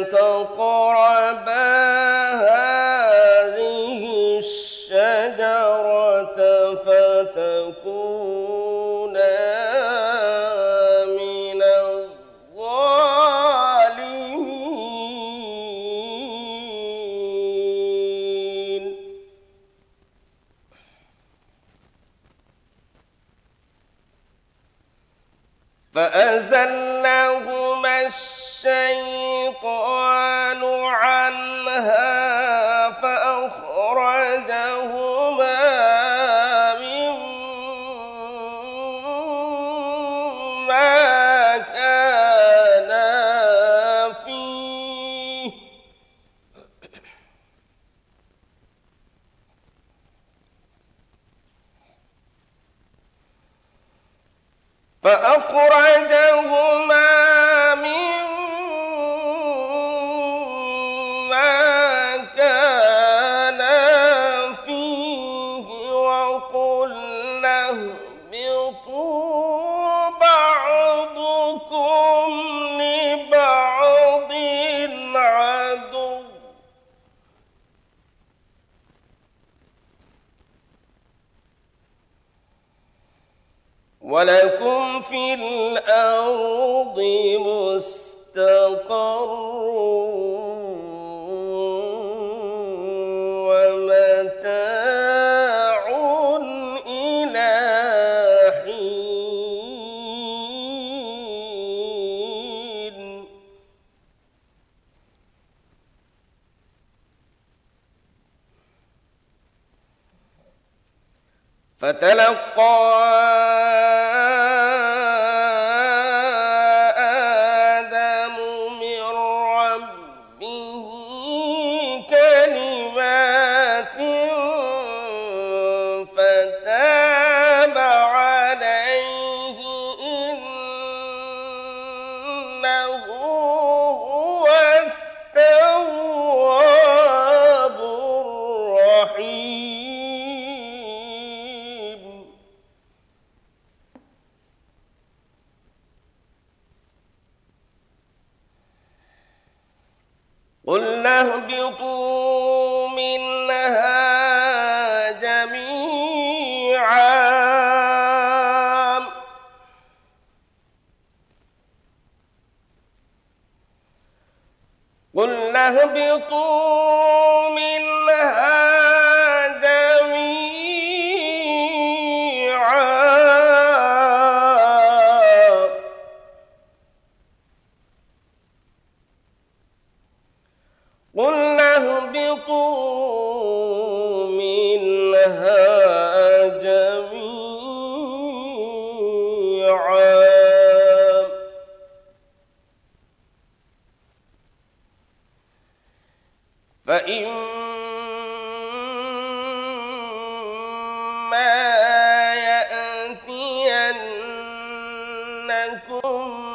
تقربا هذه الشجرة فتكونا من الظالمين. فأزلهما الشيطان عنها فأخرجهما مما كانا فيه وقلنا اهبطوا بعضكم لبعض عدو ولكم في الأرض مستقر ومتاع إلى حين. فتلقى آدم من ربه كلمات فتاب عليه إنه هو التواب الرحيم. قلنا اهبطوا منها جميعا فإما يأتينكم